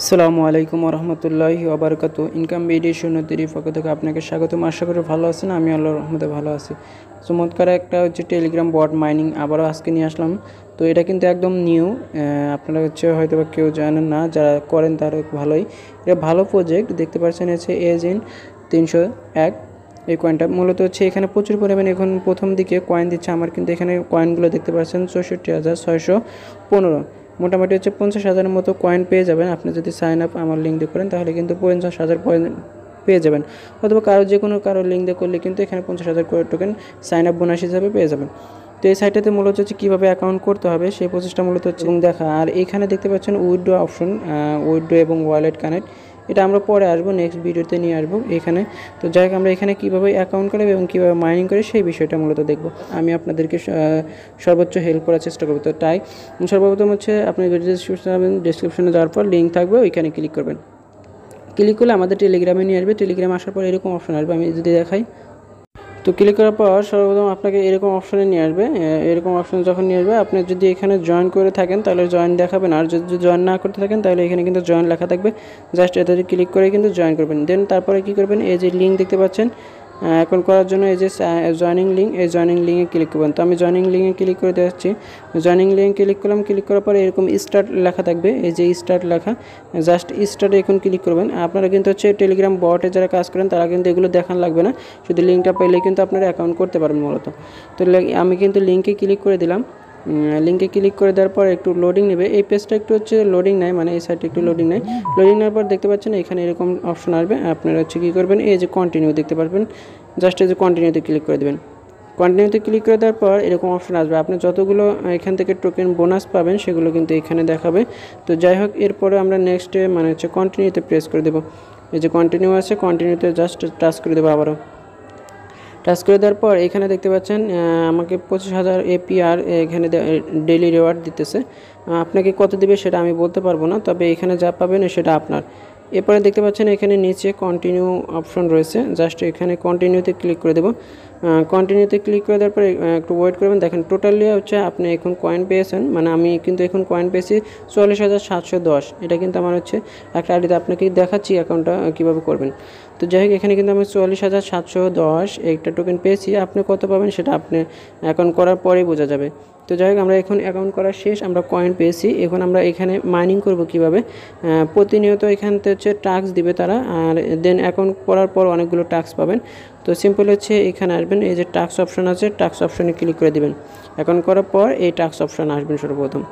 আসসালামু আলাইকুম রহমতুল্লাহি ওবরাকাতু। ইনকাম ভিডিও নদীর পক্ষ থেকে আপনাকে স্বাগতম। আশা করি ভালো আছেন। আমি আল্লাহর রহমতে ভালো আছি। চমৎকার একটা হচ্ছে টেলিগ্রাম বট মাইনিং আবারও আজকে নিয়ে আসলাম। তো এটা কিন্তু একদম নিউ, আপনারা হচ্ছে হয়তো বা কেউ জানেন না, যারা করেন তারা ভালোই। এটা ভালো প্রজেক্ট দেখতে পাচ্ছেন, হচ্ছে এজেন্ট 301। এই কয়েনটা মূলত হচ্ছে এখানে প্রচুর পরিমাণে এখন প্রথম দিকে কয়েন দিচ্ছে। আমার কিন্তু এখানে কয়েনগুলো দেখতে পাচ্ছেন 64,615। মোটামুটি হচ্ছে 50,000-এর মতো কয়েন পেয়ে যাবেন আপনি যদি সাইন আপ আমার লিঙ্ক দিয়ে করেন, তাহলে কিন্তু 50,000 কয়েন পেয়ে যাবেন। অথবা যে কোনো কারোর লিঙ্ক দিয়ে করলে কিন্তু এখানে 50,000 টোকেন সাইন আপ বোনাস হিসাবে পেয়ে যাবেন। তো এই সাইটটাতে মূলত হচ্ছে কীভাবে অ্যাকাউন্ট করতে হবে সেই প্রসেসটা মূলত হচ্ছে দেখা। আর এখানে দেখতে পাচ্ছেন উইথড্র অপশন, উইথড্র এবং ওয়ালেট কানেক্ট, এটা আমরা পরে আসবো, নেক্সট ভিডিওতে নিয়ে আসবো এখানে। তো যাই হোক, আমরা এখানে কীভাবে অ্যাকাউন্ট করে এবং কীভাবে মাইনিং করে সেই বিষয়টা মূলত দেখব। আমি আপনাদেরকে সর্বোচ্চ হেল্প করার চেষ্টা করবো। তো তাই সর্বপ্রথম হচ্ছে আপনি ডিসক্রিপশনে যাওয়ার পর লিঙ্ক থাকবে, ওইখানে ক্লিক করবেন। ক্লিক করলে আমাদের টেলিগ্রামে নিয়ে আসবে। টেলিগ্রামে আসার পর এরকম অপশন আসবে, আমি যদি দেখাই। তো ক্লিক করার পর সর্বপ্রথম আপনাকে এরকম অপশনে নিয়ে আসবে। এরকম অপশন যখন নিয়ে আসবে, আপনি যদি এখানে জয়েন করে থাকেন তাহলে জয়েন দেখাবেন, আর যদি জয়েন না করতে থাকেন তাহলে এখানে কিন্তু জয়েন লেখা থাকবে। জাস্ট এটাতে ক্লিক করে কিন্তু জয়েন করবেন। দেন তারপরে কী করবেন, এই যে লিঙ্ক দেখতে পাচ্ছেন এখন করার জন্য, এই যে জয়েনিং লিঙ্ক, এই জয়েনিং লিঙ্কে ক্লিক করবেন। তো আমি জয়েনিং লিঙ্কে ক্লিক করে যাচ্ছি। জয়েনিং লিঙ্কে ক্লিক করলাম। ক্লিক করার পরে এরকম স্টার্ট লেখা থাকবে, এই যে স্টার্ট লেখা, জাস্ট স্টার্টে এখন ক্লিক করবেন। আপনারা কিন্তু হচ্ছে টেলিগ্রাম বটে যারা কাজ করেন তারা কিন্তু এগুলো দেখান লাগবে না, শুধু লিঙ্কটা পেলে কিন্তু আপনারা অ্যাকাউন্ট করতে পারবেন মূলত। তো আমি কিন্তু লিঙ্কে ক্লিক করে দিলাম। লিঙ্কে ক্লিক করে দেওয়ার পর একটু লোডিং নেবে। এই পেজটা একটু হচ্ছে লোডিং নেয়, মানে এই সাইডে একটু লোডিং নেয়। লোডিং নেওয়ার পর দেখতে পাচ্ছেন এখানে এরকম অপশন আসবে। আপনারা হচ্ছে কী করবেন, এই যে কন্টিনিউ দেখতে পারবেন, জাস্ট এই যে কন্টিনিউতে ক্লিক করে দেবেন। কন্টিনিউতে ক্লিক করে দেওয়ার পর এরকম অপশন আসবে। আপনি যতগুলো এখান থেকে টোকেন বোনাস পাবেন সেগুলো কিন্তু এখানে দেখাবে। তো যাই হোক, এরপরে আমরা নেক্সটে মানে হচ্ছে কন্টিনিউতে প্রেস করে দেবো। এই যে কন্টিনিউ আছে, কন্টিনিউতে জাস্ট টাচ করে দেবো আবারও। টাচ করে দেওয়ার পর এখানে দেখতে পাচ্ছেন আমাকে 25,000 APR এখানে ডেইলি রিওয়ার্ড দিতেছে। আপনাকে কত দিবে সেটা আমি বলতে পারবো না, তবে এখানে যা পাবেন সেটা আপনার। এরপরে দেখতে পাচ্ছেন এখানে নিচে কন্টিনিউ অপশন রয়েছে, জাস্ট এখানে কন্টিনিউতে ক্লিক করে দেবো। কন্টিনিউতে ক্লিক করে দেওয়ার পরে একটু ওয়েট করবেন। দেখেন টোটালি হচ্ছে আপনি এখন কয়েন পেয়েছেন, মানে আমি কিন্তু এখন কয়েন পেয়েছি 44,710। এটা কিন্তু আমার হচ্ছে একটা আইডিতে আপনাকে দেখাচ্ছি অ্যাকাউন্টটা কীভাবে করবেন। তো যাই হোক, এখানে কিন্তু আমি 44,710 একটা টোকেন পেয়েছি। আপনি কত পাবেন সেটা আপনি অ্যাকাউন্ট করার পরেই বোঝা যাবে। তো যাই হোক, আমরা এখন অ্যাকাউন্ট করা শেষ, আমরা কয়েন পেয়েছি। এখন আমরা এখানে মাইনিং করব কিভাবে। প্রতিনিয়ত এখানতে হচ্ছে টাস্ক দিবে তারা, আর দেন অ্যাকাউন্ট করার পর অনেকগুলো টাস্ক পাবেন। তো সিম্পল হচ্ছে এখানে আসবেন, এই যে টাস্ক অপশন আছে, টাস্ক অপশনে ক্লিক করে দেবেন। অ্যাকাউন্ট করার পর এই টাস্ক অপশন আসবেন সর্বপ্রথম।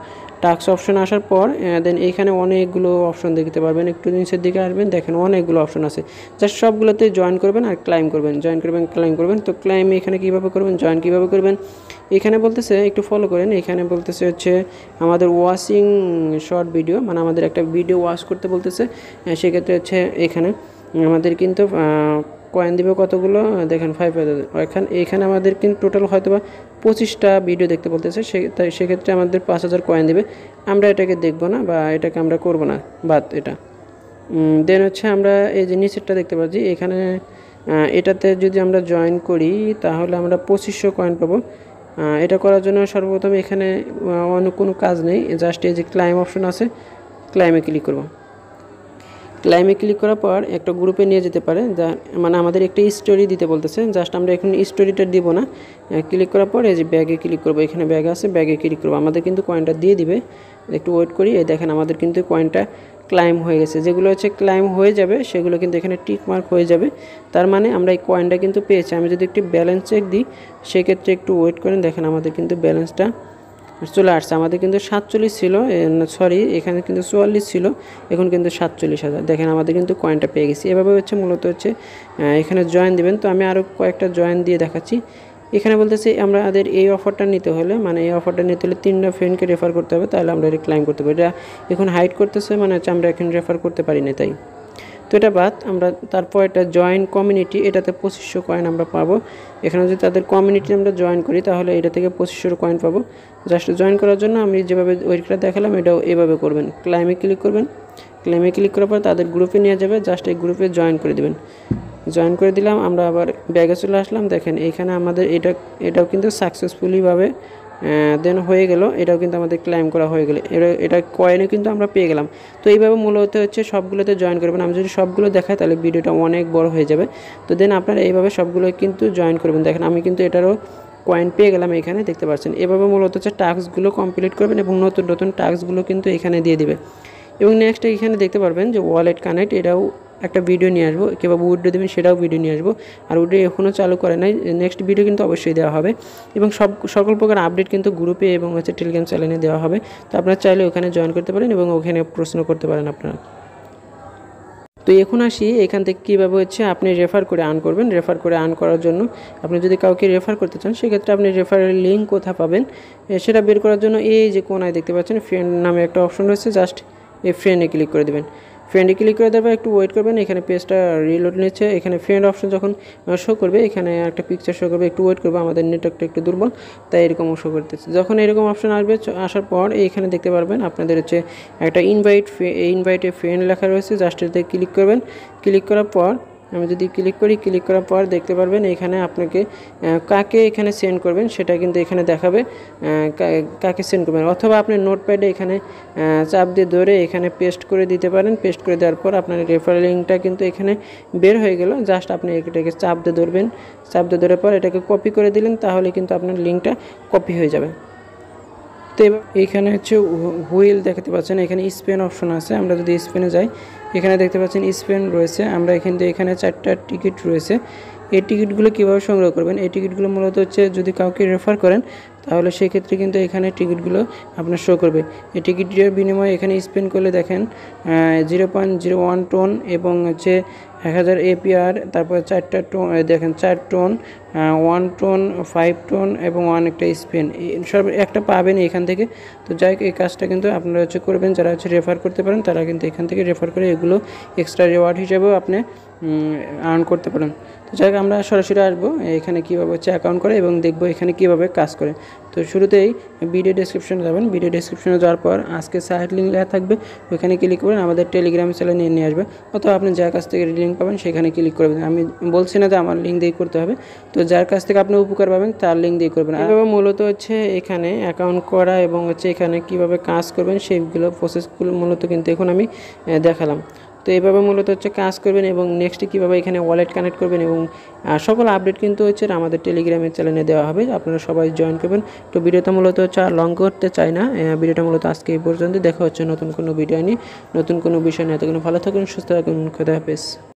টাস্ক অপশন আসার পর দেন এইখানে অনেকগুলো অপশন দেখতে পারবেন। একটু নিচের দিকে আসবেন, দেখেন অনেকগুলো অপশন আছে। জাস্ট সবগুলোতে জয়েন করবেন আর ক্লাইম করবেন, জয়েন করবেন, ক্লাইম করবেন। তো ক্লাইম এখানে কীভাবে করবেন, জয়েন কীভাবে করবেন, এখানে বলতেছে একটু ফলো করেন। এখানে বলতেছে হচ্ছে আমাদের ওয়াচিং শর্ট ভিডিও, মানে আমাদের একটা ভিডিও ওয়াচ করতে বলতেছে। সেক্ষেত্রে হচ্ছে এখানে আমাদের কিন্তু কয়েন দিবে কতগুলো, দেখেন 5,000। এখানে আমাদের কিন্তু টোটাল হয়তো বা 25টা ভিডিও দেখতে বলতেছে। তাই সেক্ষেত্রে আমাদের 5,000 কয়েন দিবে। আমরা এটাকে দেখব না, বা এটাকে আমরা করব না, বাদ এটা। দেন হচ্ছে আমরা এই যে নিচেরটা দেখতে পাচ্ছি, এখানে এটাতে যদি আমরা জয়েন করি তাহলে আমরা 2500 কয়েন পাবো। এটা করার জন্য সর্বপ্রথম এখানে অন্য কোনো কাজ নেই, জাস্ট এই যে ক্লাইম অপশন আছে, ক্লাইমে ক্লিক করব। ক্লাইমে ক্লিক করার পর একটা গ্রুপে নিয়ে যেতে পারে, যা মানে আমাদের একটা স্টোরি দিতে বলতেছে। জাস্ট আমরা এখন স্টোরিটা দিব না। ক্লিক করার পর এই যে ব্যাগে ক্লিক করবো, এখানে ব্যাগ আছে, ব্যাগে ক্লিক করবো। আমাদের কিন্তু কয়েনটা দিয়ে দিবে, একটু ওয়েট করি। এই দেখেন আমাদের কিন্তু কয়েনটা ক্লাইম হয়ে গেছে। যেগুলো হচ্ছে ক্লাইম হয়ে যাবে সেগুলো কিন্তু এখানে টিক মার্ক হয়ে যাবে, তার মানে আমরা এই কয়েনটা কিন্তু পেয়েছি। আমি যদি একটু ব্যালেন্স চেক দিই সেক্ষেত্রে একটু ওয়েট করেন, দেখেন আমাদের কিন্তু ব্যালেন্সটা চলে আসছে। আমাদের কিন্তু 47 ছিল, সরি এখানে কিন্তু 44 ছিল, এখন কিন্তু 47,000। দেখেন আমাদের কিন্তু কয়েনটা পেয়ে গেছি। এভাবে হচ্ছে মূলত হচ্ছে এখানে জয়েন দিবেন। তো আমি আরও কয়েকটা জয়েন দিয়ে দেখাচ্ছি। এখানে বলতেছি আমাদের এই অফারটা নিতে হলে, মানে এই অফারটা নিতে হলে 3টা ফ্রেন্ডকে রেফার করতে হবে, তাহলে আমরা এটা ক্লাইম করতে পারি। এটা এখন হাইড করতেছে, মানে হচ্ছে আমরা এখন রেফার করতে পারি না তাই। তো এটা বাদ, আমরা তারপর এটা জয়েন কমিউনিটি, এটাতে 2500 কয়েন আমরা পাবো। এখানে যদি তাদের কমিউনিটি আমরা জয়েন করি তাহলে এটা থেকে 2500 কয়েন পাবো। জাস্ট জয়েন করার জন্য আমি যেভাবে ওয়েটটা দেখালাম এটাও এভাবে করবেন। ক্লাইমে ক্লিক করবেন। ক্লাইমে ক্লিক করার পর তাদের গ্রুপে নিয়ে যাবে, জাস্ট এই গ্রুপে জয়েন করে দেবেন। জয়েন করে দিলাম। আমরা আবার ব্যাগে চলে আসলাম। দেখেন এইখানে আমাদের এটাও কিন্তু সাকসেসফুলিভাবে দেন হয়ে গেল, এটাও কিন্তু আমাদের ক্লেম করা হয়ে গেলে এটা কয়েনও কিন্তু আমরা পেয়ে গেলাম। তো এইভাবে মূলত হচ্ছে সবগুলোতে জয়েন করবেন। আমি যদি সবগুলো দেখাই তাহলে ভিডিওটা অনেক বড় হয়ে যাবে। তো দেন আপনারা এইভাবে সবগুলো কিন্তু জয়েন করবেন। দেখেন আমি কিন্তু এটারও কয়েন পেয়ে গেলাম, এখানে দেখতে পাচ্ছেন। এভাবে মূলত হচ্ছে টাস্কগুলো কমপ্লিট করবেন এবং নতুন নতুন টাস্কগুলো কিন্তু এখানে দিয়ে দিবে। এবং নেক্সট এখানে দেখতে পারবেন যে ওয়ালেট কানেক্ট, এটাও একটা ভিডিও নিয়ে আসবো, কীভাবে উইথড্র দেবেন সেটাও ভিডিও নিয়ে আসবো। আর উইথড্র এখনও চালু করে নাই, নেক্সট ভিডিও কিন্তু অবশ্যই দেওয়া হবে। এবং সকল প্রকার আপডেট কিন্তু গ্রুপে এবং হচ্ছে টেলিগ্রাম চ্যানেলে দেওয়া হবে। তো আপনারা চাইলে ওখানে জয়েন করতে পারেন এবং ওখানে প্রশ্ন করতে পারেন আপনারা। তো এখন আসি এখান থেকে কীভাবে হচ্ছে আপনি রেফার করে আর্ন করবেন। রেফার করে আর্ন করার জন্য আপনি যদি কাউকে রেফার করতে চান, সেক্ষেত্রে আপনি রেফারের লিঙ্ক কোথা পাবেন সেটা বের করার জন্য এই যে কোনায় দেখতে পাচ্ছেন ফ্রেন্ড নামে একটা অপশন রয়েছে, জাস্ট এই ফ্রেন্ডে ক্লিক করে দেবেন। ফ্রেন্ডে ক্লিক করে দেওয়ার পর একটু ওয়েট করবেন, এখানে পেজটা রিলোড নিচ্ছে। এখানে ফ্রেন্ড অপশন যখন শো করবে, এখানে একটা পিকচার শো করবে, একটু ওয়েট করবে, আমাদের নেটওয়ার্কটা একটু দুর্বল তাই এরকম শো করতেছে। যখন এরকম অপশন আসবে, আসার পর এইখানে দেখতে পারবেন আপনাদের হচ্ছে একটা ইনভাইটে ফ্রেন্ড লেখা রয়েছে, জাস্ট এতে ক্লিক করবেন। ক্লিক করার পর আমি যদি ক্লিক করার পর দেখতে পারবেন এখানে আপনাকে কাকে এখানে সেন্ড করবেন সেটা কিন্তু এখানে দেখাবে, কাকে সেন্ড করবেন। অথবা আপনি নোটপ্যাডে এখানে চাপ দিয়ে ধরে এখানে পেস্ট করে দিতে পারেন। পেস্ট করে দেওয়ার পর আপনার রেফারেল লিঙ্কটা কিন্তু এখানে বের হয়ে গেল। জাস্ট আপনি এটাকে চাপ দিয়ে ধরবেন, চাপ দিয়ে ধরার পর এটাকে কপি করে দিলেন, তাহলে কিন্তু আপনার লিঙ্কটা কপি হয়ে যাবে। তো এইখানে হচ্ছে হুইল দেখতে পাচ্ছেন, এখানে স্পেন অপশন আছে। আমরা যদি স্পেনে যাই, এখানে দেখতে পাচ্ছেন স্পেন রয়েছে। আমরা এখানে 4টা টিকিট রয়েছে। এই টিকিটগুলো কীভাবে সংগ্রহ করবেন, এই টিকিটগুলো মূলত হচ্ছে যদি কাউকে রেফার করেন তাহলে সেই ক্ষেত্রে কিন্তু এখানে টিকিটগুলো আপনার শো করবে। এই টিকিটের বিনিময়ে এখানে স্পেন করলে দেখেন 0.01 টন এবং হচ্ছে 1000 APR, তারপর 4টা টোন দেখেন 4 টোন, 1 টোন, 5 টোন এবং 1 একটা স্পেন, সব একটা পাবেন এখান থেকে। তো যাই হোক, এই কাজটা কিন্তু আপনারা হচ্ছে করবেন, যারা হচ্ছে রেফার করতে পারেন তারা কিন্তু এখান থেকে রেফার করে এগুলো এক্সট্রা রিওয়ার্ড হিসেবেও আপনি আর্ন করতে পারেন। তো যাই হোক, আমরা সরাসরি আসবো এখানে কীভাবে হচ্ছে অ্যাকাউন্ট করে এবং দেখবো এখানে কীভাবে কাজ করে। তো শুরুতেই ভিডিও ডেসক্রিপশনে যাবেন। ভিডিও ডেসক্রিপশনে যাওয়ার পর আজকে সাইট লিঙ্ক লেখা থাকবে, ওইখানে ক্লিক করবেন, আমাদের টেলিগ্রাম চ্যানেলে নিয়ে আসবে। অথবা আপনি যার কাছ থেকে লিঙ্ক পাবেন সেখানে ক্লিক করবেন। আমি বলছি না যে আমার লিঙ্ক দিয়ে করতে হবে, তো যার কাছ থেকে আপনি উপকার পাবেন তার লিঙ্ক দিয়ে করবেন। এভাবে মূলত হচ্ছে এখানে অ্যাকাউন্ট করা এবং হচ্ছে এখানে কীভাবে কাজ করবেন সেইগুলো প্রসেসগুলো মূলত কিন্তু এখন আমি দেখালাম। তো এইভাবে মূলত হচ্ছে কাজ করবেন এবং নেক্সটে কীভাবে এখানে ওয়ালেট কানেক্ট করবেন এবং সকল আপডেট কিন্তু হচ্ছে আমাদের টেলিগ্রামের চ্যানেলে দেওয়া হবে, আপনারা সবাই জয়েন করবেন। তো ভিডিওটা মূলত হচ্ছে আর লং করতে চাই না, ভিডিওটা মূলত আজকে এই পর্যন্ত। দেখা হচ্ছে নতুন কোনো ভিডিও নিয়ে, নতুন কোনো বিষয় নিয়ে। এতক্ষণ ভালো থাকুন, সুস্থ থাকুন, খোদা হাফেজ।